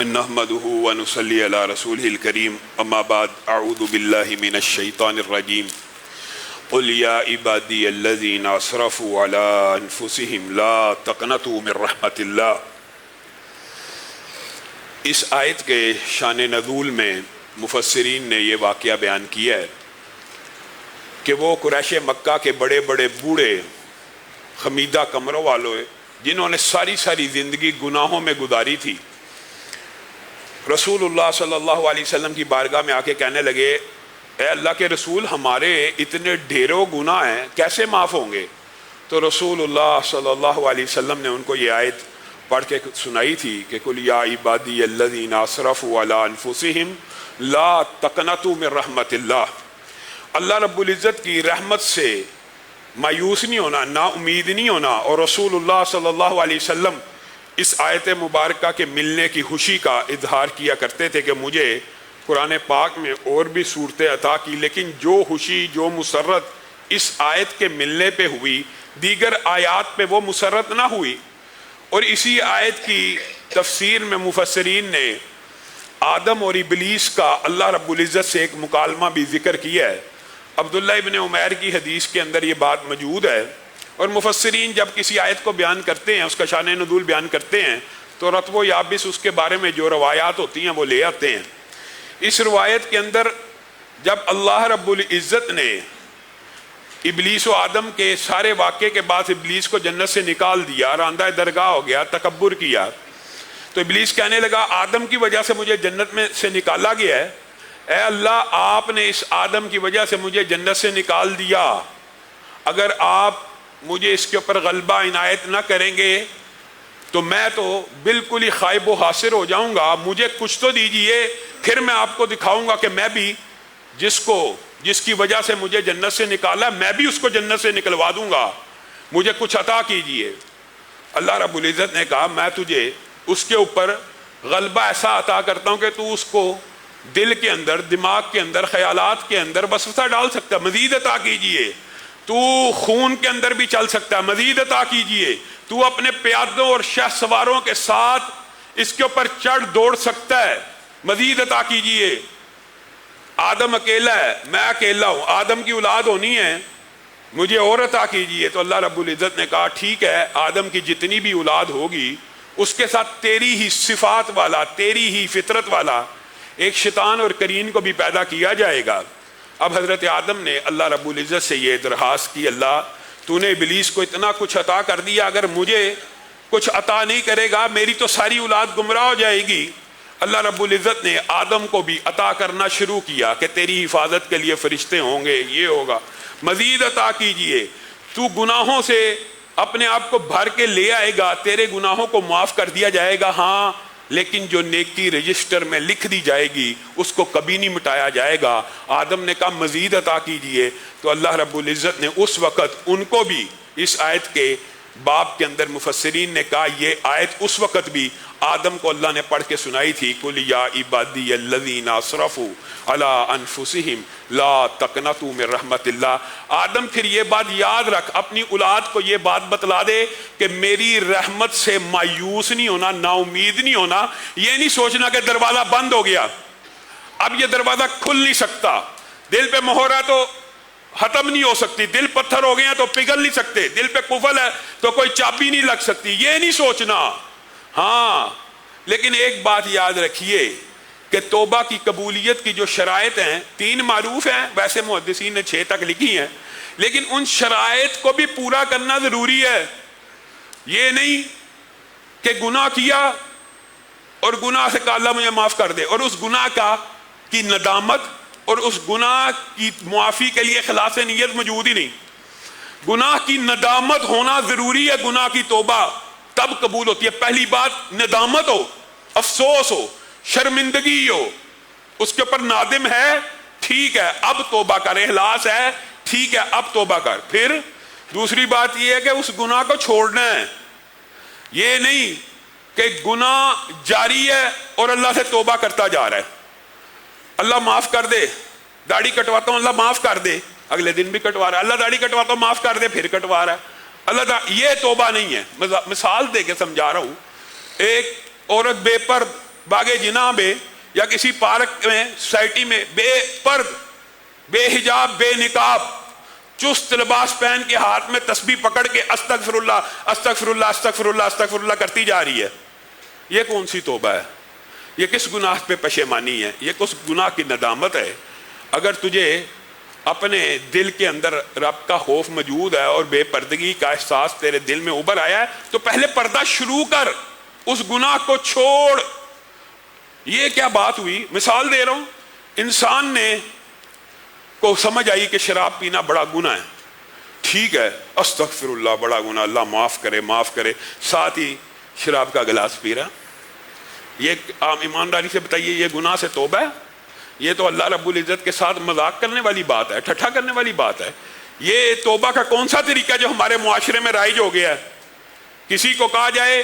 نحمده ونصلي على رسوله الكريم اما بعد اعوذ بالله من الشيطان الرجيم قل يا عبادي الذين اسرفوا على انفسهم لا تقنطوا من رحمة الله۔ اس آیت کے شان نزول میں مفسرین نے یہ واقعہ بیان کیا ہے کہ وہ قریش مکہ کے بڑے بڑے بوڑھے خمیدہ کمروں والوں جنہوں نے ساری زندگی گناہوں میں گزاری تھی، رسول اللہ صلی اللہ علیہ وسلم کی بارگاہ میں آ کے کہنے لگے اے اللہ کے رسول، ہمارے اتنے ڈھیروں گناہ ہیں، کیسے معاف ہوں گے؟ تو رسول اللہ صلی اللہ علیہ وسلم نے ان کو یہ آیت پڑھ کے سنائی تھی کہ قل یا عبادی الذین اسرفوا علی انفسہم لا تقنطوا من رحمت اللہ۔ اللہ رب العزت کی رحمت سے مایوس نہیں ہونا، نا امید نہیں ہونا، اور رسول اللہ صلی اللہ علیہ وسلم اس آیت مبارکہ کے ملنے کی خوشی کا اظہار کیا کرتے تھے کہ مجھے قرآن پاک میں اور بھی صورتیں عطا کی، لیکن جو خوشی جو مسرت اس آیت کے ملنے پہ ہوئی دیگر آیات پہ وہ مسرت نہ ہوئی۔ اور اسی آیت کی تفسیر میں مفسرین نے آدم اور ابلیس کا اللہ رب العزت سے ایک مکالمہ بھی ذکر کیا ہے۔ عبداللہ ابن عمیر کی حدیث کے اندر یہ بات موجود ہے، اور مفسرین جب کسی آیت کو بیان کرتے ہیں، اس کا شان نزول بیان کرتے ہیں، تو رتب و یابس اس کے بارے میں جو روایات ہوتی ہیں وہ لے آتے ہیں۔ اس روایت کے اندر جب اللہ رب العزت نے ابلیس و آدم کے سارے واقعے کے بعد ابلیس کو جنت سے نکال دیا، راندہ درگاہ ہو گیا، تکبر کیا، تو ابلیس کہنے لگا آدم کی وجہ سے مجھے جنت میں سے نکالا گیا ہے، اے اللہ آپ نے اس آدم کی وجہ سے مجھے جنت سے نکال دیا، اگر آپ مجھے اس کے اوپر غلبہ عنایت نہ کریں گے تو میں تو بالکل ہی خائب و حاصر ہو جاؤں گا، مجھے کچھ تو دیجئے، پھر میں آپ کو دکھاؤں گا کہ میں بھی جس کی وجہ سے مجھے جنت سے نکالا میں بھی اس کو جنت سے نکلوا دوں گا، مجھے کچھ عطا کیجئے۔ اللہ رب العزت نے کہا میں تجھے اس کے اوپر غلبہ ایسا عطا کرتا ہوں کہ تو اس کو دل کے اندر، دماغ کے اندر، خیالات کے اندر وسوسہ ڈال سکتا ہے، مزید عطا کیجئے، تو خون کے اندر بھی چل سکتا ہے، مزید عطا کیجئے، تو اپنے پیادوں اور شہ سواروں کے ساتھ اس کے اوپر چڑھ دوڑ سکتا ہے، مزید عطا کیجئے۔ آدم اکیلا ہے، میں اکیلا ہوں، آدم کی اولاد ہونی ہے، مجھے اور عطا کیجئے۔ تو اللہ رب العزت نے کہا ٹھیک ہے، آدم کی جتنی بھی اولاد ہوگی اس کے ساتھ تیری ہی صفات والا، تیری ہی فطرت والا ایک شیطان اور کرین کو بھی پیدا کیا جائے گا۔ اب حضرت آدم نے اللہ رب العزت سے یہ درخواست کی، اللہ تو نے ابلیس کو اتنا کچھ عطا کر دیا، اگر مجھے کچھ عطا نہیں کرے گا میری تو ساری اولاد گمراہ ہو جائے گی۔ اللہ رب العزت نے آدم کو بھی عطا کرنا شروع کیا کہ تیری حفاظت کے لیے فرشتے ہوں گے، یہ ہوگا، مزید عطا کیجئے، تو گناہوں سے اپنے آپ کو بھر کے لے آئے گا، تیرے گناہوں کو معاف کر دیا جائے گا، ہاں لیکن جو نیکی رجسٹر میں لکھ دی جائے گی اس کو کبھی نہیں مٹایا جائے گا۔ آدم نے کہا مزید عطا کیجئے، تو اللہ رب العزت نے اس وقت ان کو بھی اس آیت کے باب کے اندر مفسرین نے کہا یہ آیت اس وقت بھی آدم کو اللہ نے پڑھ کے سنائی تھی، قل یا عبادی الذین اسرفوا علی انفسہم لا تقنطوا من رحمت اللہ۔ آدم پھر یہ بات یاد رکھ، اپنی اولاد کو یہ بات بتلا دے کہ میری رحمت سے مایوس نہیں ہونا، نا امید نہیں ہونا، یہ نہیں سوچنا کہ دروازہ بند ہو گیا، اب یہ دروازہ کھل نہیں سکتا، دل پہ مہر ہے تو ختم نہیں ہو سکتی، دل پتھر ہو گئے ہیں تو پگھل نہیں سکتے، دل پہ قفل ہے تو کوئی چابی نہیں لگ سکتی، یہ نہیں سوچنا۔ ہاں لیکن ایک بات یاد رکھیے کہ توبہ کی قبولیت کی جو شرائط ہیں 3 معروف ہیں، ویسے محدثین نے 6 تک لکھی ہیں، لیکن ان شرائط کو بھی پورا کرنا ضروری ہے۔ یہ نہیں کہ گناہ کیا اور گناہ سے کہا اللہ مجھے معاف کر دے، اور اس گناہ کی ندامت اور اس گناہ کی معافی کے لیے خلاص نیت موجود ہی نہیں۔ گناہ کی ندامت ہونا ضروری ہے، گناہ کی توبہ تب قبول ہوتی ہے۔ پہلی بات ندامت ہو، افسوس ہو، شرمندگی ہو، اس کے اوپر نادم ہے، ٹھیک ہے اب توبہ کر، اخلاص ہے، ٹھیک ہے اب توبہ کر۔ پھر دوسری بات یہ ہے کہ اس گناہ کو چھوڑنا ہے، یہ نہیں کہ گناہ جاری ہے اور اللہ سے توبہ کرتا جا رہا ہے، اللہ معاف کر دے، داڑھی کٹواتا ہوں اللہ معاف کر دے، اگلے دن بھی کٹوا رہا ہے، اللہ داڑھی کٹواتا ہوں معاف کر دے، پھر کٹوا رہا ہے، یہ توبہ نہیں ہے۔ مثال دے کے سمجھا رہا ہوں، ایک عورت باغ جناح میں یا کسی پارک میں سوسائٹی میں بے پرد بے حجاب بے نقاب چست لباس پہن کے ہاتھ میں تسبیح پکڑ کے استغفر اللہ استغفر اللہ استغفر اللہ استغفر اللہ کرتی جا رہی ہے، یہ کون سی توبہ ہے؟ یہ کس گناہ پہ پشیمانی ہے؟ یہ کس گناہ کی ندامت ہے؟ اگر تجھے اپنے دل کے اندر رب کا خوف موجود ہے اور بے پردگی کا احساس تیرے دل میں ابھر آیا ہے تو پہلے پردہ شروع کر، اس گناہ کو چھوڑ۔ یہ کیا بات ہوئی؟ مثال دے رہا ہوں، انسان نے کو سمجھ آئی کہ شراب پینا بڑا گناہ ہے، ٹھیک ہے استغفر اللہ بڑا گناہ، اللہ معاف کرے معاف کرے، ساتھ ہی شراب کا گلاس پی رہا۔ یہ عام ایمانداری سے بتائیے یہ گناہ سے توبہ ہے؟ یہ تو اللہ رب العزت کے ساتھ مذاق کرنے والی بات ہے، ٹھٹھا کرنے والی بات ہے۔ یہ توبہ کا کون سا طریقہ جو ہمارے معاشرے میں رائج ہو گیا ہے؟ کسی کو کہا جائے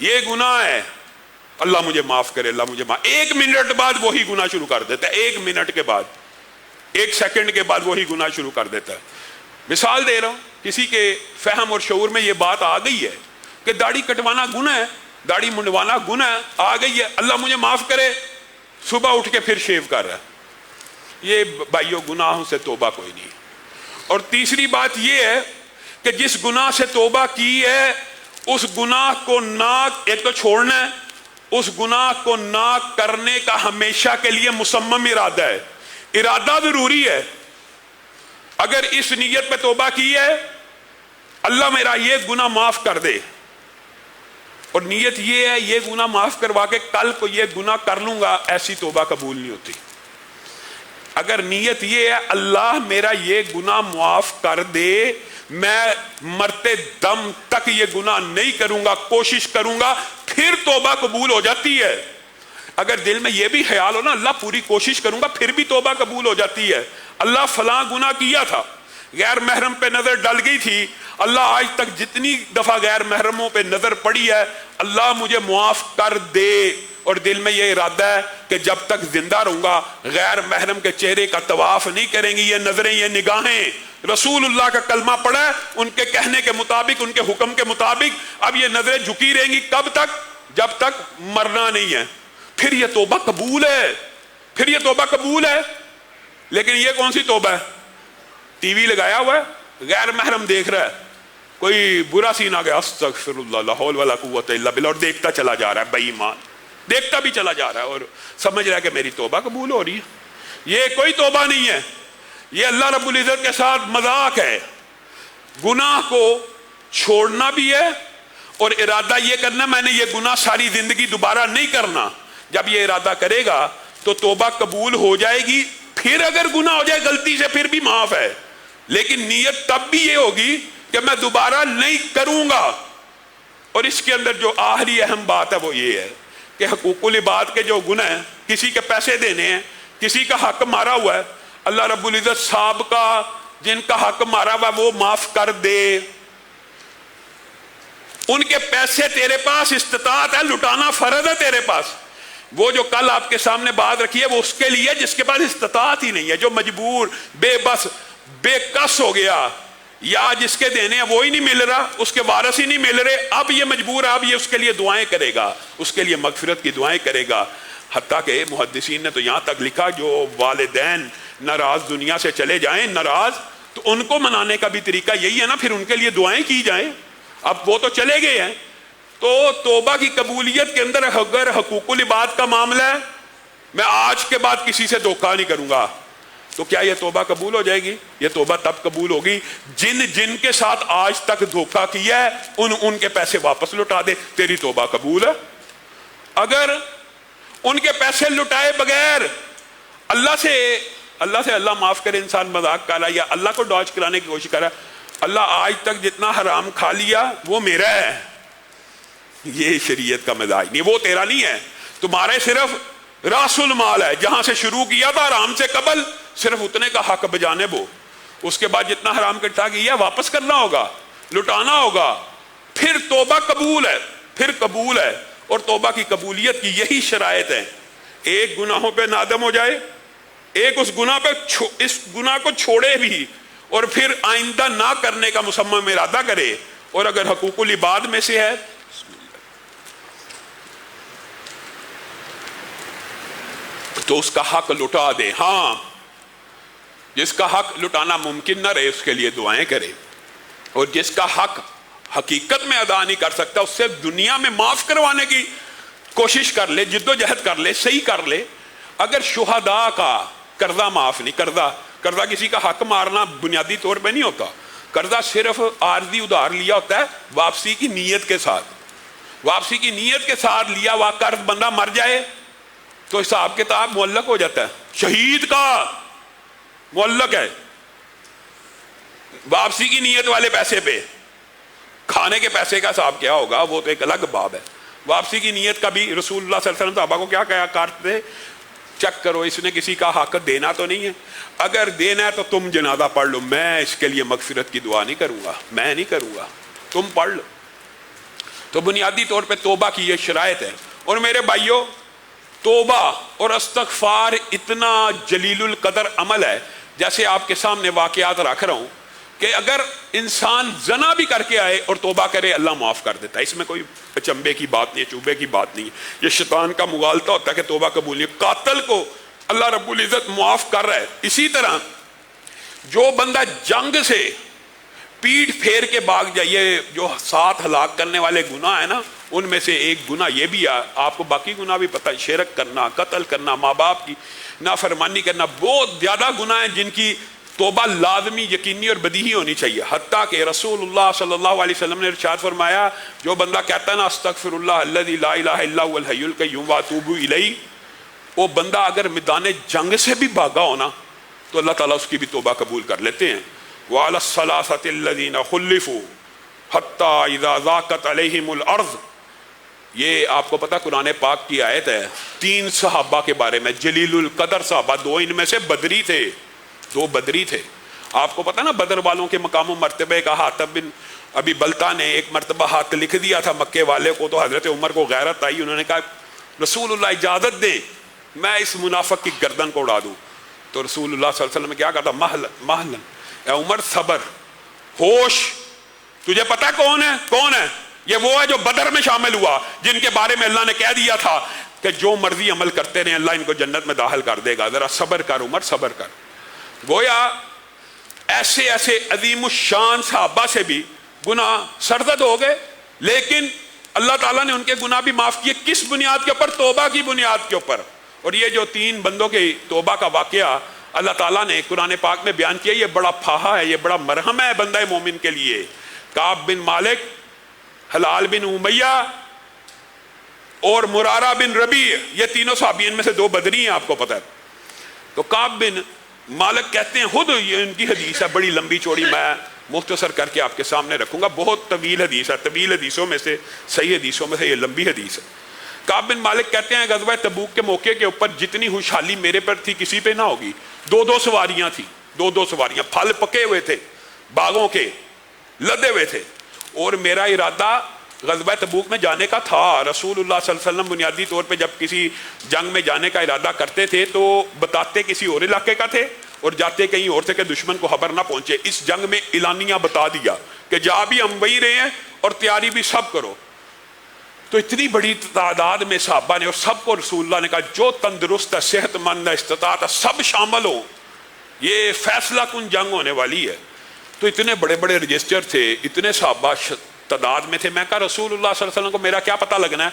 یہ گناہ ہے، اللہ مجھے معاف کرے اللہ مجھے معاف، 1 منٹ بعد وہی گناہ شروع کر دیتا ہے، 1 منٹ کے بعد 1 سیکنڈ کے بعد وہی گناہ شروع کر دیتا ہے۔ مثال دے رہا ہوں، کسی کے فہم اور شعور میں یہ بات آ گئی ہے کہ داڑھی کٹوانا گناہ ہے، داڑھی منڈوانا گناہ ہے، آ گئی ہے اللہ مجھے معاف کرے، صبح اٹھ کے پھر شیو کر رہا ہے۔ یہ بھائیو گناہوں سے توبہ کوئی نہیں۔ اور تیسری بات یہ ہے کہ جس گناہ سے توبہ کی ہے اس گناہ کو نہ ایک تو چھوڑنا ہے، اس گناہ کو نہ کرنے کا ہمیشہ کے لیے مصمم ارادہ ہے۔ ارادہ ضروری ہے۔ اگر اس نیت پہ توبہ کی ہے اللہ میرا یہ گناہ معاف کر دے، اور نیت یہ ہے یہ گناہ معاف کروا کے کل کو یہ گناہ کر لوں گا، ایسی توبہ قبول نہیں ہوتی۔ اگر نیت یہ ہے اللہ میرا یہ گناہ معاف کر دے، میں مرتے دم تک یہ گناہ نہیں کروں گا، کوشش کروں گا، پھر توبہ قبول ہو جاتی ہے۔ اگر دل میں یہ بھی خیال ہو نا اللہ پوری کوشش کروں گا پھر بھی توبہ قبول ہو جاتی ہے۔ اللہ فلاں گناہ کیا تھا، غیر محرم پہ نظر ڈل گئی تھی، اللہ آج تک جتنی دفعہ غیر محرموں پہ نظر پڑی ہے اللہ مجھے معاف کر دے، اور دل میں یہ ارادہ ہے کہ جب تک زندہ رہوں گا غیر محرم کے چہرے کا طواف نہیں کریں گی یہ نظریں یہ نگاہیں۔ رسول اللہ کا کلمہ پڑھا ہے، ان کے کہنے کے مطابق ان کے حکم کے مطابق اب یہ نظریں جھکی رہیں گی، کب تک؟ جب تک مرنا نہیں ہے۔ پھر یہ توبہ قبول ہے، پھر یہ توبہ قبول ہے۔ لیکن یہ کون سی توبہ ہے؟ ٹی وی لگایا ہوا ہے، غیر محرم دیکھ رہا ہے، کوئی برا سین آ گیا استغفر اللہ لا حول ولا قوت الا باللہ، اور دیکھتا چلا جا رہا ہے، بے ایمان دیکھتا بھی چلا جا رہا ہے اور سمجھ رہا ہے کہ میری توبہ قبول ہو رہی ہے۔ یہ کوئی توبہ نہیں ہے، یہ اللہ رب العزت کے ساتھ مذاق ہے۔ گناہ کو چھوڑنا بھی ہے اور ارادہ یہ کرنا میں نے یہ گناہ ساری زندگی دوبارہ نہیں کرنا۔ جب یہ ارادہ کرے گا تو توبہ قبول ہو جائے گی، پھر اگر گناہ ہو جائے غلطی سے پھر بھی معاف ہے، لیکن نیت تب بھی یہ ہوگی کہ میں دوبارہ نہیں کروں گا۔ اور اس کے اندر جو آخری اہم بات ہے وہ یہ ہے کہ حقوق العباد کے جو گناہ ہیں، کسی کے پیسے دینے ہیں، کسی کا حق مارا ہوا ہے، اللہ رب العزت سابقہ جن کا حق مارا ہوا وہ معاف کر دے، ان کے پیسے تیرے پاس استطاعت ہے، لٹانا فرض ہے تیرے پاس۔ وہ جو کل آپ کے سامنے بات رکھی ہے وہ اس کے لیے جس کے پاس استطاعت ہی نہیں ہے، جو مجبور بے بس بے کس ہو گیا، یا جس کے دینے ہیں وہ ہی نہیں مل رہا، اس کے وارث ہی نہیں مل رہے، اب یہ مجبور ہے، اب یہ اس کے لیے دعائیں کرے گا، اس کے لیے مغفرت کی دعائیں کرے گا۔ حتیٰ کہ محدثین نے تو یہاں تک لکھا جو والدین ناراض دنیا سے چلے جائیں ناراض، تو ان کو منانے کا بھی طریقہ یہی ہے نا، پھر ان کے لیے دعائیں کی جائیں۔ اب وہ تو چلے گئے ہیں، تو توبہ کی قبولیت کے اندر اگر حقوق العباد کا معاملہ ہے، میں آج کے بعد کسی سے دھوکہ نہیں کروں گا، تو کیا یہ توبہ قبول ہو جائے گی؟ یہ توبہ تب قبول ہوگی جن کے ساتھ آج تک دھوکہ کیا ہے ان کے پیسے واپس لوٹا دے، تیری توبہ قبول ہے۔ اگر ان کے پیسے لٹائے بغیر اللہ سے اللہ معاف کرے انسان مذاق کر رہا ہے یا اللہ کو ڈاج کرانے کی کوشش کر رہا ہے، اللہ آج تک جتنا حرام کھا لیا وہ میرا ہے، یہ شریعت کا مزاج نہیں، وہ تیرا نہیں ہے، تمہارے صرف راس المال ہے، جہاں سے شروع کیا تھا حرام سے قبل صرف اتنے کا حق بجانب ہو، اس کے بعد جتنا حرام اکٹھا کیا واپس کرنا ہوگا، لٹانا ہوگا، پھر توبہ قبول ہے، پھر قبول ہے۔ اور توبہ کی قبولیت کی یہی شرائط ہے، ایک گناہوں پہ نادم ہو جائے، ایک اس گناہ کو چھوڑے بھی اور پھر آئندہ نہ کرنے کا مصمم ارادہ کرے، اور اگر حقوق العباد میں سے ہے تو اس کا حق لٹا دے. ہاں جس کا حق لٹانا ممکن نہ رہے اس کے لیے دعائیں کرے, اور جس کا حق حقیقت میں ادا نہیں کر سکتا اس سے دنیا میں معاف کروانے کی کوشش کر لے, جد و جہد کر لے, صحیح کر لے. اگر شہداء کا قرضہ معاف نہیں, قرضہ کسی کا حق مارنا بنیادی طور پہ نہیں ہوتا, قرضہ صرف عارضی ادھار لیا ہوتا ہے واپسی کی نیت کے ساتھ. واپسی کی نیت کے ساتھ لیا ہوا قرض بندہ مر جائے تو حساب کتاب معلق ہو جاتا ہے. شہید کا معلق ہے واپسی کی نیت والے پیسے پہ. کھانے کے پیسے کا حساب کیا ہوگا وہ تو ایک الگ باب ہے. واپسی کی نیت کا بھی رسول اللہ صلی اللہ علیہ وسلم صحابہ کو کیا کہا کرتے, چیک کرو اس نے کسی کا حق دینا تو نہیں ہے, اگر دینا ہے تو تم جنازہ پڑھ لو, میں اس کے لیے مغفرت کی دعا نہیں کروں گا, میں نہیں کروں گا, تم پڑھ لو. تو بنیادی طور پہ توبہ کی یہ شرائط ہے. اور میرے بھائیوں, توبہ اور استغفار اتنا جلیل القدر عمل ہے, جیسے آپ کے سامنے واقعات رکھ رہا ہوں کہ اگر انسان زنا بھی کر کے آئے اور توبہ کرے اللہ معاف کر دیتا ہے. اس میں کوئی چمبے کی بات نہیں ہے, چوبے کی بات نہیں ہے, یہ شیطان کا مغالطہ ہوتا ہے کہ توبہ قبول نہیں. قاتل کو اللہ رب العزت معاف کر رہا ہے. اسی طرح جو بندہ جنگ سے پیٹ پھیر کے بھاگ جائے, یہ جو 7 ہلاک کرنے والے گناہ ہیں نا, ان میں سے ایک گناہ یہ بھی ہے, آپ کو باقی گناہ بھی پتہ ہے, شرک کرنا, قتل کرنا, ماں باپ کی نافرمانی کرنا, بہت زیادہ گناہ ہیں جن کی توبہ لازمی, یقینی اور بدیہی ہونی چاہیے. حتیٰ کہ رسول اللہ صلی اللہ علیہ وسلم نے ارشاد فرمایا, جو بندہ کہتا ہے نا استغفر اللہ الذی لا الہ الا هو الحی القیوم واتوب الیہ, وہ بندہ اگر میدان جنگ سے بھی بھاگا ہونا تو اللہ تعالیٰ اس کی بھی توبہ قبول کر لیتے ہیں. وعلی الثلاثۃ الذین خلفوا حتی اذا ضاقت علیہم الارض, یہ آپ کو پتا قرآن پاک کی آیت ہے 3 صحابہ کے بارے میں, جلیل القدر صحابہ, 2 ان میں سے بدری تھے, 2 بدری تھے. آپ کو پتا نا بدر والوں کے مقام و مرتبے کا, حاتب بن ابی بلتا نے ایک مرتبہ ہاتھ لکھ دیا تھا مکے والے کو, تو حضرت عمر کو غیرت آئی, انہوں نے کہا رسول اللہ اجازت دیں میں اس منافق کی گردن کو اڑا دوں. تو رسول اللہ صلی اللہ علیہ وسلم نے کیا کہا تھا, محلن اے عمر صبر, ہوش, تجھے پتا کون ہے, کون ہے یہ, وہ ہے جو بدر میں شامل ہوا, جن کے بارے میں اللہ نے کہہ دیا تھا کہ جو مرضی عمل کرتے رہے اللہ ان کو جنت میں داخل کر دے گا. ذرا صبر کر عمر, صبر کر. گویا ایسے ایسے عظیم الشان صحابہ سے بھی گناہ سرزد ہو گئے, لیکن اللہ تعالیٰ نے ان کے گناہ بھی معاف کیے. کس بنیاد کے اوپر؟ توبہ کی بنیاد کے اوپر. اور یہ جو 3 بندوں کے توبہ کا واقعہ اللہ تعالیٰ نے قرآن پاک میں بیان کیا, یہ بڑا پھاہا ہے, یہ بڑا مرہم ہے بندہ مومن کے لیے. کعب بن مالک, حلال بن امیہ اور مرارہ بن ربیع, یہ تینوں صحابین میں سے 2 بدری ہیں, آپ کو پتہ ہے. تو کعب بن مالک کہتے ہیں, خود یہ ان کی حدیث ہے بڑی لمبی چوڑی, میں مختصر کر کے آپ کے سامنے رکھوں گا, بہت طویل حدیث ہے, طویل حدیثوں میں سے, صحیح حدیثوں میں سے یہ لمبی حدیث ہے. کعب بن مالک کہتے ہیں غزوہ تبوک کے موقع کے اوپر جتنی خوشحالی میرے پر تھی کسی پہ نہ ہوگی. 2 سواریاں تھیں, 2 سواریاں, پھل پکے ہوئے تھے, باغوں کے لدے ہوئے تھے, اور میرا ارادہ غزوہ تبوک میں جانے کا تھا. رسول اللہ صلی اللہ علیہ وسلم بنیادی طور پہ جب کسی جنگ میں جانے کا ارادہ کرتے تھے تو بتاتے کسی اور علاقے کا تھے اور جاتے کہیں اور تھے کہ دشمن کو خبر نہ پہنچے. اس جنگ میں اعلانیہ بتا دیا کہ جا بھی ہم وہی رہے ہیں اور تیاری بھی سب کرو. تو اتنی بڑی تعداد میں صحابہ نے, اور سب کو رسول اللہ نے کہا جو تندرست ہے, صحت مند ہے, استطاعت ہے, سب شامل ہو, یہ فیصلہ کن جنگ ہونے والی ہے. تو اتنے بڑے بڑے رجسٹر تھے, اتنے صحابہ تعداد میں تھے. میں کہا رسول اللہ صلی اللہ علیہ وسلم کو میرا کیا پتہ لگنا ہے,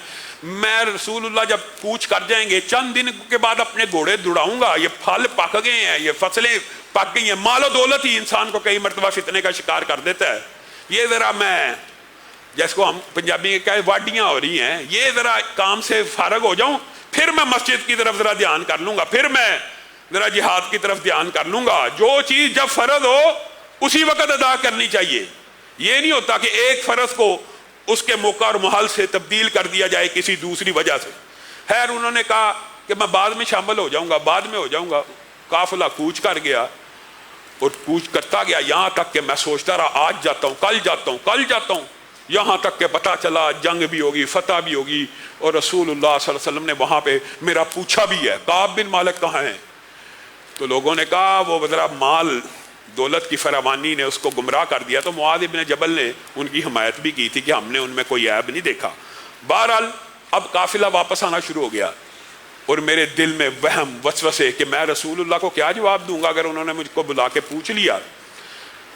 میں رسول اللہ جب کوچ کر جائیں گے چند دن کے بعد اپنے گھوڑے دوڑاؤں گا, یہ پھل پک گئے ہیں, یہ فصلیں پک گئی ہیں, مال و دولت ہی انسان کو کئی مرتبہ فتنے کا شکار کر دیتا ہے, یہ ذرا میں جس کو ہم پنجابی کے کہے واڈیاں ہو رہی ہیں, یہ ذرا کام سے فارغ ہو جاؤں, پھر میں مسجد کی طرف ذرا دھیان کر لوں گا, پھر میں ذرا جہاد کی طرف دھیان کر لوں گا. جو چیز جب فرض ہو اسی وقت ادا کرنی چاہیے. یہ نہیں ہوتا کہ ایک فرض کو اس کے موقع اور محل سے تبدیل کر دیا جائے کسی دوسری وجہ سے. خیر انہوں نے کہا کہ میں بعد میں شامل ہو جاؤں گا, بعد میں ہو جاؤں گا. قافلہ کوچ کر گیا اور کوچ کرتا گیا, یہاں تک کہ میں سوچتا رہا آج جاتا ہوں, کل جاتا ہوں, کل جاتا ہوں, یہاں تک کہ پتہ چلا جنگ بھی ہوگی, فتح بھی ہوگی. اور رسول اللہ صلی اللہ علیہ وسلم نے وہاں پہ میرا پوچھا بھی ہے کعب بن مالک کہاں ہیں. تو لوگوں نے کہا وہ ذرا مال دولت کی فراوانی نے اس کو گمراہ کر دیا. تو معاذ بن جبل نے ان کی حمایت بھی کی تھی کہ ہم نے ان میں کوئی عیب نہیں دیکھا. بہرحال اب قافلہ واپس آنا شروع ہو گیا. اور میرے دل میں وہم وسوسے کہ میں رسول اللہ کو کیا جواب دوں گا اگر انہوں نے مجھ کو بلا کے پوچھ لیا.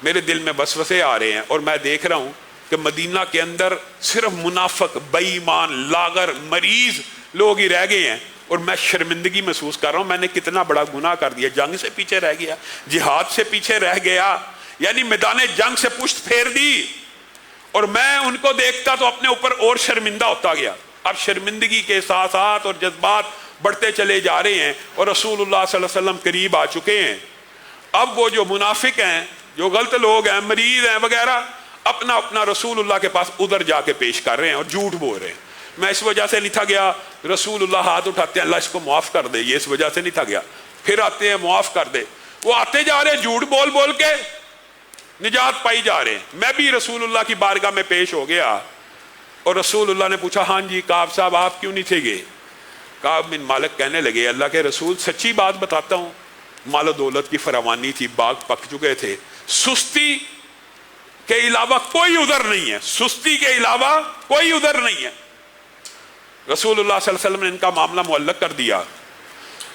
میرے دل میں وسوسے آ رہے ہیں اور میں دیکھ رہا ہوں کہ مدینہ کے اندر صرف منافق، بے ایمان، لاغر، مریض لوگ ہی رہ گئے ہیں، اور میں شرمندگی محسوس کر رہا ہوں. میں نے کتنا بڑا گناہ کر دیا، جنگ سے پیچھے رہ گیا، جہاد سے پیچھے رہ گیا، یعنی میدان جنگ سے پشت پھیر دی. اور میں ان کو دیکھتا تو اپنے اوپر اور شرمندہ ہوتا گیا. اب شرمندگی کے احساسات اور جذبات بڑھتے چلے جا رہے ہیں اور رسول اللہ صلی اللہ علیہ وسلم قریب آ چکے ہیں. اب وہ جو منافق ہیں، جو غلط لوگ ہیں، مریض ہیں وغیرہ، اپنا اپنا رسول اللہ کے پاس ادھر جا کے پیش کر رہے ہیں اور جھوٹ بول رہے ہیں. میں اس وجہ سے نہیں تھا گیا. رسول اللہ ہاتھ اٹھاتے ہیں، اللہ اس کو معاف کر دے، یہ اس وجہ سے نہیں تھا گیا. پھر آتے ہیں، معاف کر دے. وہ آتے جا رہے ہیں جھوٹ بول بول کے نجات پائی جا رہے ہیں. میں بھی رسول اللہ کی بارگاہ میں پیش ہو گیا اور رسول اللہ نے پوچھا، ہاں جی کعب صاحب آپ کیوں نہیں تھے گئے؟ کعب بن مالک کہنے لگے، اللہ کے رسول سچی بات بتاتا ہوں، مال و دولت کی فراوانی تھی، باغ پک چکے تھے، سستی کے علاوہ کوئی عذر نہیں ہے، سستی کے علاوہ کوئی عذر نہیں ہے. رسول اللہ صلی اللہ علیہ وسلم نے ان کا معاملہ معلق کر دیا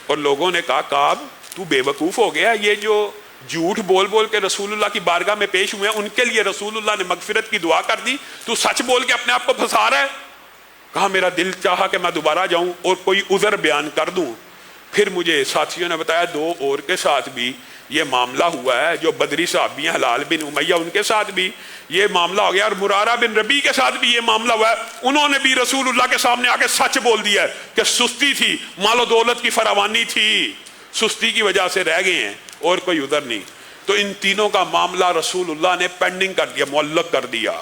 اور لوگوں نے کہا، کعب تو بے وقوف ہو گیا، یہ جو جھوٹ بول بول کے رسول اللہ کی بارگاہ میں پیش ہوئے ہیں ان کے لیے رسول اللہ نے مغفرت کی دعا کر دی، تو سچ بول کے اپنے آپ کو پھنسا رہا ہے. کہا میرا دل چاہا کہ میں دوبارہ جاؤں اور کوئی عذر بیان کر دوں. پھر مجھے ساتھیوں نے بتایا 2 اور کے ساتھ بھی یہ معاملہ ہوا ہے، جو بدری صحابی ہیں حلال بن امیہ، ان کے ساتھ بھی یہ معاملہ ہو گیا، اور مرارہ بن ربی کے ساتھ بھی یہ معاملہ ہوا ہے. انہوں نے بھی رسول اللہ کے سامنے آ کے سچ بول دیا ہے کہ سستی تھی، مال و دولت کی فراوانی تھی، سستی کی وجہ سے رہ گئے ہیں اور کوئی عذر نہیں. تو ان تینوں کا معاملہ رسول اللہ نے پینڈنگ کر دیا، معلق کر دیا.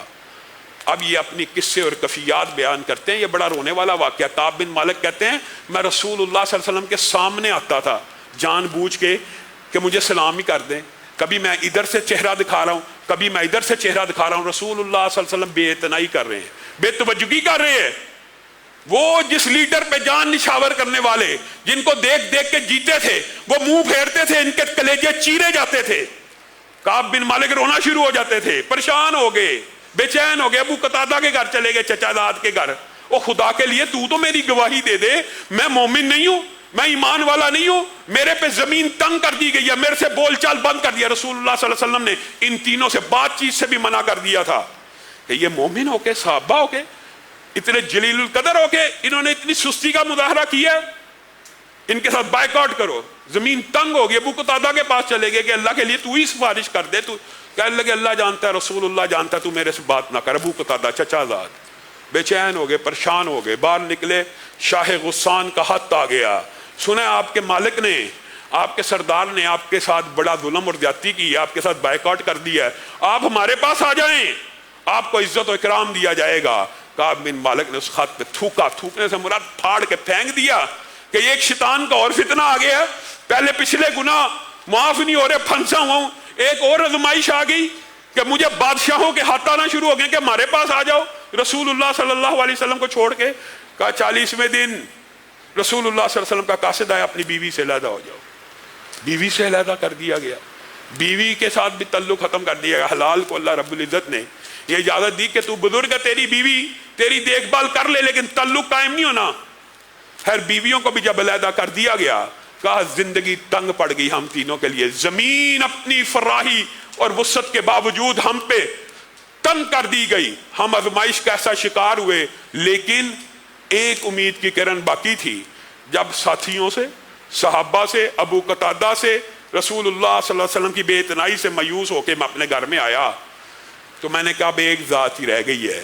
اب یہ اپنی قصے اور کفیات بیان کرتے ہیں. یہ بڑا رونے والا واقعہ. کعب بن مالک کہتے ہیں میں رسول اللہ صلی اللہ علیہ وسلم کے سامنے آتا تھا جان بوجھ کے کہ مجھے سلام ہی کر دیں. کبھی میں ادھر سے چہرہ دکھا رہا ہوں، کبھی میں ادھر سے چہرہ دکھا رہا ہوں. رسول اللہ صلی اللہ علیہ وسلم بے اعتنائی کر رہے ہیں، بے توجہی کر رہے ہیں. وہ جس لیڈر پہ جان نشاور کرنے والے، جن کو دیکھ دیکھ کے جیتے تھے، وہ منہ پھیرتے تھے، ان کے کلیجے چیرے جاتے تھے. کعب بن مالک رونا شروع ہو جاتے تھے، پریشان ہو گئے، بے چین ہو گئے. ابو قتادہ کے گھر چلے گئے، چچا داد کے گھر. او خدا کے لیے تو میری گواہی دے دے، میں مومن نہیں ہوں، میں ایمان والا نہیں ہوں، میرے پہ زمین تنگ کر دی گئی ہے، میرے سے بول چال بند کر دیا. رسول اللہ صلی اللہ علیہ وسلم نے ان تینوں سے بات چیت سے بھی منع کر دیا تھا کہ یہ مومن ہو کے، صحابہ ہو کے، اتنے جلیل القدر ہو کے انہوں نے اتنی سستی کا مظاہرہ کیا، ان کے ساتھ بائیکاٹ کرو. زمین تنگ ہو گئی. ابو قتادہ کے پاس چلے گئے کہ اللہ کے لیے تو ہی سفارش کر دے. تو کہنے لگے اللہ جانتا ہے، رسول اللہ جانتا ہے، تو میرے سے بات نہ کر. ابو قتادہ چچا زاد بے چین ہو گئے، پریشان ہو گئے. باہر نکلے، شاہ غسان کا خط آ گیا. سنا آپ کے مالک نے، آپ کے سردار نے آپ کے ساتھ بڑا ظلم اور زیادتی کی ہے، آپ کے ساتھ بائیکاٹ کر دیا ہے، آپ ہمارے پاس آ جائیں، آپ کو عزت و اکرام دیا جائے گا. کعب بن مالک نے اس خط پہ تھوکا. تھوکنے سے مراد پھاڑ کے پھینک دیا کہ یہ ایک شیطان کا اور فتنہ آ گیا. پہلے پچھلے گناہ معاف نہیں ہو رہے، پھنسا ہوا ہوں، ایک اور آزمائش آ گئی کہ مجھے بادشاہوں کے ہاتھ آنا شروع ہو گئے کہ ہمارے پاس آ جاؤ. رسول اللہ صلی اللہ علیہ وسلم کو چھوڑ کے کہا 40ویں دن رسول اللہ صلی اللہ علیہ وسلم کا قاصد آیا، اپنی بیوی سے علیحدہ ہو جاؤ. بیوی سے علیحدہ کر دیا گیا. بیوی کے ساتھ بھی تعلق ختم کر دیا گیا. حلال کو اللہ رب العزت نے یہ اجازت دی کہ تو بزرگ ہے، تیری بیوی تیری دیکھ بھال کر لے، لیکن تعلق قائم نہیں ہونا. خیر بیویوں کو بھی جب علیحدہ کر دیا گیا، کہا زندگی تنگ پڑ گئی ہم تینوں کے لیے، زمین اپنی فراہی اور وسعت کے باوجود ہم پہ تنگ کر دی گئی، ہم آزمائش کا ایسا شکار ہوئے. لیکن ایک امید کی کرن باقی تھی. جب ساتھیوں سے، صحابہ سے، ابو قتادہ سے، رسول اللہ صلی اللہ علیہ وسلم کی بے اعتنائی سے مایوس ہو کے میں اپنے گھر میں آیا تو میں نے کہا اب ایک ذات ہی رہ گئی ہے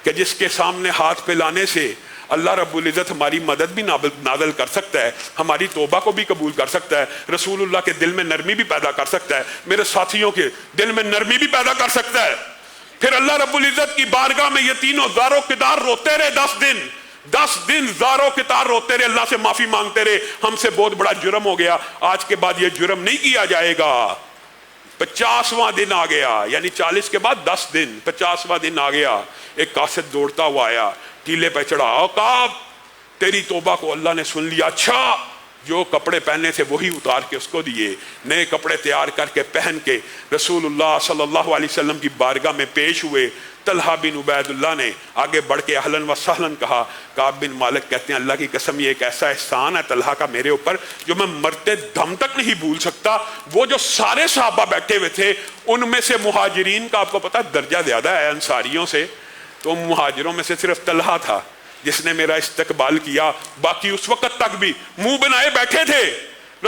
کہ جس کے سامنے ہاتھ پہ لانے سے اللہ رب العزت ہماری مدد بھی نازل کر سکتا ہے، ہماری توبہ کو بھی قبول کر سکتا ہے، رسول اللہ کے دل میں نرمی بھی پیدا کر سکتا ہے، میرے ساتھیوں کے دل میں نرمی بھی پیدا کر سکتا ہے. پھر اللہ رب العزت کی بارگاہ میں یہ تینوں زارو کتار روتے رہے 10 دن زارو کتار روتے رہے، اللہ سے معافی مانگتے رہے، ہم سے بہت بڑا جرم ہو گیا، آج کے بعد یہ جرم نہیں کیا جائے گا. 50واں دن آ گیا، یعنی 40 کے بعد 10 دن، 50واں دن آ گیا. ایک قاصد دوڑتا ہوا آیا، ٹیلے پہ چڑھا، کعب تیری توبہ کو اللہ نے سن لیا. اچھا جو کپڑے پہنے تھے وہی اتار کے اس کو دیے، نئے کپڑے تیار کر کے پہن کے رسول اللہ صلی اللہ علیہ وسلم کی بارگاہ میں پیش ہوئے۔ طلحہ بن عبید اللہ نے آگے بڑھ کے اہلاً و سہلاً کہا۔ کعب بن مالک کہتے ہیں اللہ کی قسم یہ ایک ایسا احسان ہے طلحہ کا میرے اوپر جو میں مرتے دم تک نہیں بھول سکتا۔ وہ جو سارے صحابہ بیٹھے ہوئے تھے ان میں سے مہاجرین کا آپ کو پتا درجہ زیادہ ہے انصاریوں سے، تو مہاجروں میں سے صرف طلحہ تھا جس نے میرا استقبال کیا، باقی اس وقت تک بھی منہ بنائے بیٹھے تھے۔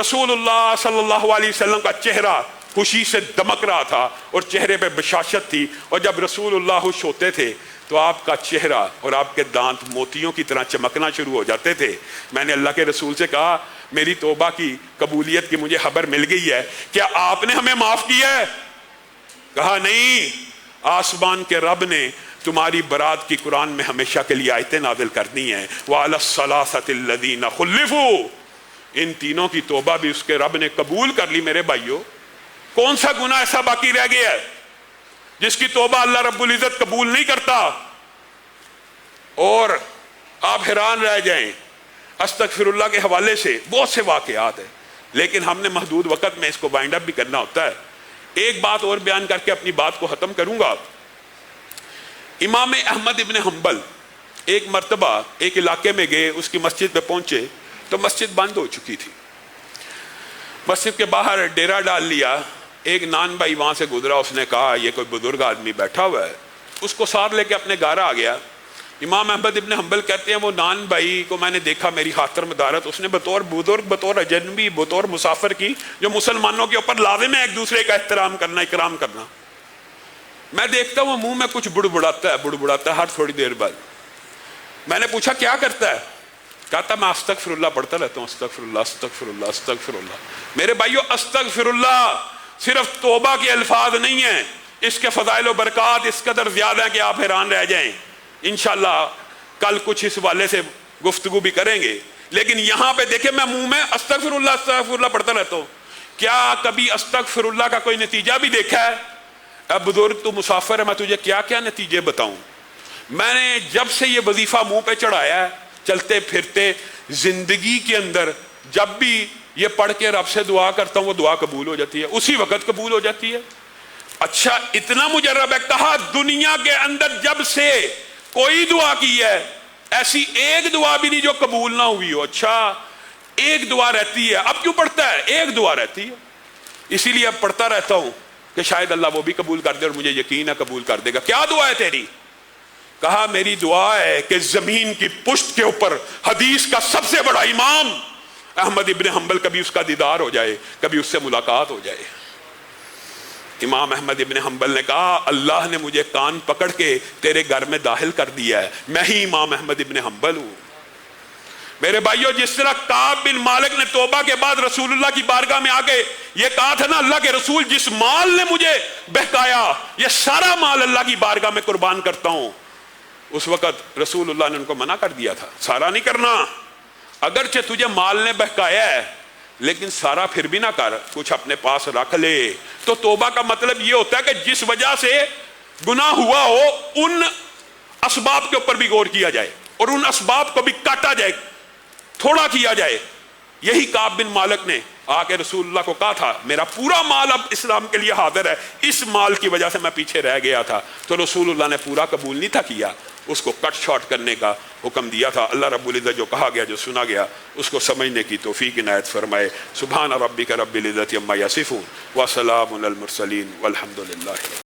رسول اللہ صلی اللہ علیہ وسلم کا چہرہ خوشی سے دمک رہا تھا اور چہرے پہ بشاشت تھی، اور جب رسول اللہ خوش ہوتے تھے تو آپ کا چہرہ اور آپ کے دانت موتیوں کی طرح چمکنا شروع ہو جاتے تھے۔ میں نے اللہ کے رسول سے کہا میری توبہ کی قبولیت کی مجھے خبر مل گئی ہے، کیا آپ نے ہمیں معاف کیا ہے؟ کہا نہیں، آسمان کے رب نے تمہاری برات کی قرآن میں ہمیشہ کے لیے آیتیں نازل کرنی ہیں۔ وَعَلَى الثَّلَاثَةِ الَّذِينَ خُلِّفُوا، ان تینوں کی توبہ بھی اس کے رب نے قبول کر لی۔ میرے بھائیو، کون سا گناہ ایسا باقی رہ گیا ہے جس کی توبہ اللہ رب العزت قبول نہیں کرتا؟ اور آپ حیران رہ جائیں، استغفر اللہ کے حوالے سے بہت سے واقعات ہیں، لیکن ہم نے محدود وقت میں اس کو وائنڈ اپ بھی کرنا ہوتا ہے۔ ایک بات اور بیان کر کے اپنی بات کو ختم کروں گا۔ امام احمد ابن حنبل ایک مرتبہ ایک علاقے میں گئے، اس کی مسجد پہ پہنچے تو مسجد بند ہو چکی تھی۔ مسجد کے باہر ڈیرا ڈال لیا، ایک نان بھائی وہاں سے گزرا، اس نے کہا یہ کوئی بزرگ آدمی بیٹھا ہوا ہے، اس کو ساتھ لے کے اپنے گھر آ گیا۔ امام احمد ابن حنبل کہتے ہیں وہ نان بھائی کو میں نے دیکھا، میری خاطر مدارت اس نے بطور بزرگ، بطور اجنبی، بطور مسافر کی، جو مسلمانوں کے اوپر لازم ہے ایک دوسرے کا احترام کرنا، اکرام کرنا۔ میں دیکھتا ہوں منہ میں کچھ بڑبڑاتا ہے ہر تھوڑی دیر بعد۔ میں نے پوچھا کیا کرتا ہے؟ کہتا میں استغفر اللہ پڑھتا رہتا ہوں، استغفر اللہ استغفر اللہ استغفر اللہ۔ میرے بھائیو، استغفر اللہ صرف توبہ کے الفاظ نہیں ہیں، اس کے فضائل و برکات اس قدر زیادہ ہیں کہ آپ حیران رہ جائیں۔ انشاءاللہ کل کچھ اس والے سے گفتگو بھی کریں گے، لیکن یہاں پہ دیکھیں میں منہ میں استغفر اللہ پڑھتا رہتا ہوں۔ کیا کبھی استغفر اللہ کا کوئی نتیجہ بھی دیکھا ہے؟ اب بزرگ تو مسافر ہے، میں تجھے کیا کیا نتیجے بتاؤں۔ میں نے جب سے یہ وظیفہ منہ پہ چڑھایا ہے، چلتے پھرتے زندگی کے اندر جب بھی یہ پڑھ کے رب سے دعا کرتا ہوں وہ دعا قبول ہو جاتی ہے، اسی وقت قبول ہو جاتی ہے۔ اچھا اتنا مجرب ہے، کہا دنیا کے اندر جب سے کوئی دعا کی ہے ایسی ایک دعا بھی نہیں جو قبول نہ ہوئی ہو۔ اچھا ایک دعا رہتی ہے، اب کیوں پڑھتا ہے؟ ایک دعا رہتی ہے، اسی لیے اب پڑھتا رہتا ہوں کہ شاید اللہ وہ بھی قبول کر دے، اور مجھے یقین ہے قبول کر دے گا۔ کیا دعا ہے تیری؟ کہا میری دعا ہے کہ زمین کی پشت کے اوپر حدیث کا سب سے بڑا امام احمد ابن حنبل کبھی اس کا دیدار ہو جائے، کبھی اس سے ملاقات ہو جائے۔ امام احمد ابن حنبل نے کہا اللہ نے مجھے کان پکڑ کے تیرے گھر میں داخل کر دیا ہے، میں ہی امام احمد ابن حنبل ہوں۔ میرے بھائیو، جس طرح کعب بن مالک نے توبہ کے بعد رسول اللہ کی بارگاہ میں آ کے یہ کہا تھا نا اللہ کے رسول جس مال نے مجھے بہکایا یہ سارا مال اللہ کی بارگاہ میں قربان کرتا ہوں، اس وقت رسول اللہ نے ان کو منع کر دیا تھا سارا نہیں کرنا، اگرچہ تجھے مال نے بہکایا ہے لیکن سارا پھر بھی نہ کر، کچھ اپنے پاس رکھ لے۔ تو توبہ کا مطلب یہ ہوتا ہے کہ جس وجہ سے گناہ ہوا ہو ان اسباب کے اوپر بھی غور کیا جائے اور ان اسباب کو بھی کاٹا جائے، تھوڑا کیا جائے۔ یہی کعب بن مالک نے آ کے رسول اللہ کو کہا تھا میرا پورا مال اب اسلام کے لیے حاضر ہے، اس مال کی وجہ سے میں پیچھے رہ گیا تھا، تو رسول اللہ نے پورا قبول نہیں تھا کیا، اس کو کٹ شارٹ کرنے کا حکم دیا تھا۔ اللہ رب العزت جو کہا گیا، جو سنا گیا، اس کو سمجھنے کی توفیق عنایت فرمائے۔ سبحان ربک رب العزت عما یصفون وسلام علی المرسلین والحمد للہ۔